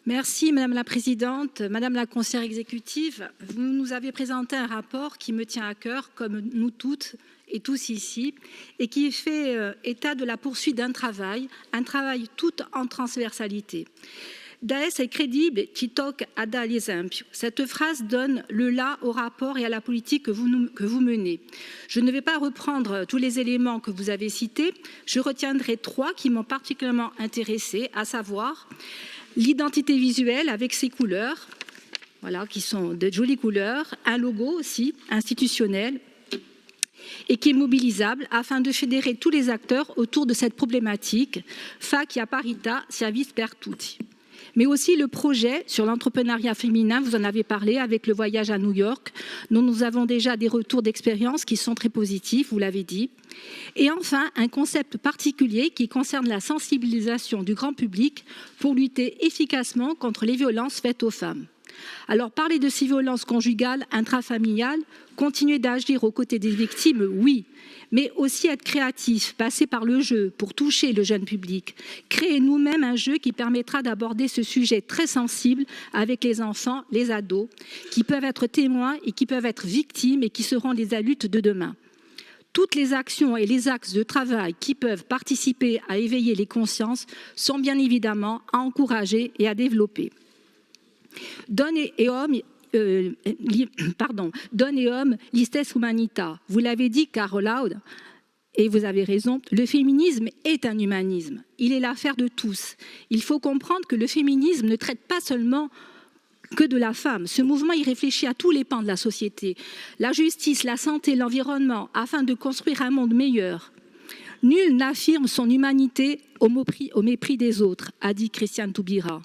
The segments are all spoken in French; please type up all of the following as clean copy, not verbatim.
Merci Madame la Présidente. Madame la Conseillère exécutive, vous nous avez présenté un rapport qui me tient à cœur, comme nous toutes et tous ici, et qui fait état de la poursuite d'un travail tout en transversalité. Daes est crédible, qui toque à dar l'exemple. Cette phrase donne le là au rapport et à la politique que vous menez. Je ne vais pas reprendre tous les éléments que vous avez cités, je retiendrai 3 qui m'ont particulièrement intéressée, à savoir l'identité visuelle avec ses couleurs, voilà, qui sont de jolies couleurs, un logo aussi institutionnel et qui est mobilisable afin de fédérer tous les acteurs autour de cette problématique, Facchia Parita Service per Tutti. Mais aussi le projet sur l'entrepreneuriat féminin, vous en avez parlé avec le voyage à New York, dont nous avons déjà des retours d'expérience qui sont très positifs, vous l'avez dit. Et enfin, un concept particulier qui concerne la sensibilisation du grand public pour lutter efficacement contre les violences faites aux femmes. Alors, parler de ces violences conjugales, intrafamiliales, continuer d'agir aux côtés des victimes, oui, mais aussi être créatif, passer par le jeu pour toucher le jeune public, créer nous-mêmes un jeu qui permettra d'aborder ce sujet très sensible avec les enfants, les ados, qui peuvent être témoins et qui peuvent être victimes et qui seront les adultes de demain. Toutes les actions et les axes de travail qui peuvent participer à éveiller les consciences sont bien évidemment à encourager et à développer. Donne et homme, listes humanita. Vous l'avez dit, Carolaud, et vous avez raison, le féminisme est un humanisme. Il est l'affaire de tous. Il faut comprendre que le féminisme ne traite pas seulement que de la femme. Ce mouvement, il réfléchit à tous les pans de la société. La justice, la santé, l'environnement, afin de construire un monde meilleur. Nul n'affirme son humanité au mépris des autres, a dit Christiane Taubira.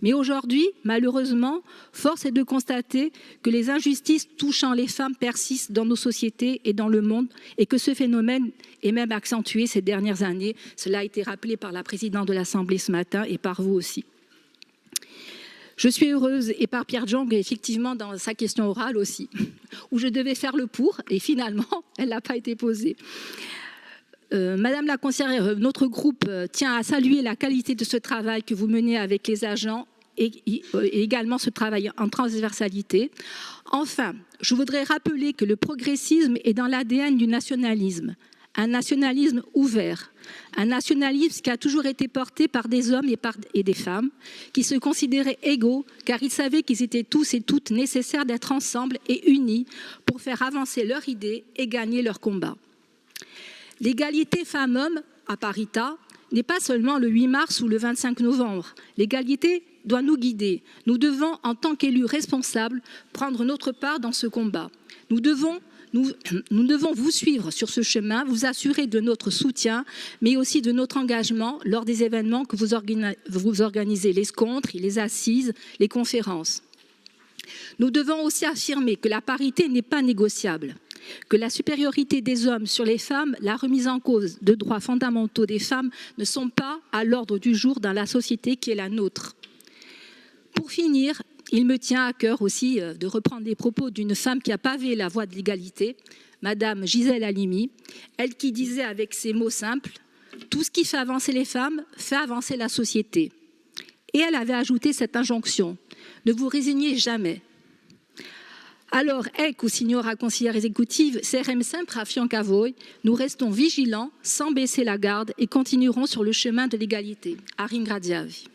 Mais aujourd'hui, malheureusement, force est de constater que les injustices touchant les femmes persistent dans nos sociétés et dans le monde et que ce phénomène est même accentué ces dernières années. Cela a été rappelé par la présidente de l'Assemblée ce matin et par vous aussi. Je suis heureuse, et par Pierre Jong, effectivement, dans sa question orale aussi, où je devais faire le pour, et finalement, elle n'a pas été posée. Madame la conseillère, notre groupe tient à saluer la qualité de ce travail que vous menez avec les agents et également ce travail en transversalité. Enfin, je voudrais rappeler que le progressisme est dans l'ADN du nationalisme, un nationalisme ouvert, un nationalisme qui a toujours été porté par des hommes et des femmes qui se considéraient égaux car ils savaient qu'ils étaient tous et toutes nécessaires d'être ensemble et unis pour faire avancer leurs idées et gagner leur combat. L'égalité femmes-hommes à Parita n'est pas seulement le 8 mars ou le 25 novembre. L'égalité doit nous guider. Nous devons, en tant qu'élus responsables, prendre notre part dans ce combat. Nous devons vous suivre sur ce chemin, vous assurer de notre soutien, mais aussi de notre engagement lors des événements que vous organisez, les scontres, les assises, les conférences. Nous devons aussi affirmer que la parité n'est pas négociable, que la supériorité des hommes sur les femmes, la remise en cause de droits fondamentaux des femmes ne sont pas à l'ordre du jour dans la société qui est la nôtre. Pour finir, il me tient à cœur aussi de reprendre les propos d'une femme qui a pavé la voie de l'égalité, Madame Gisèle Halimi, elle qui disait avec ces mots simples « Tout ce qui fait avancer les femmes fait avancer la société ». Et elle avait ajouté cette injonction « Ne vous résignez jamais ». Alors, ecco, signora consigliere exécutive, serem sempre a fianco a voi, nous restons vigilants, sans baisser la garde et continuerons sur le chemin de l'égalité. A ringraziarvi.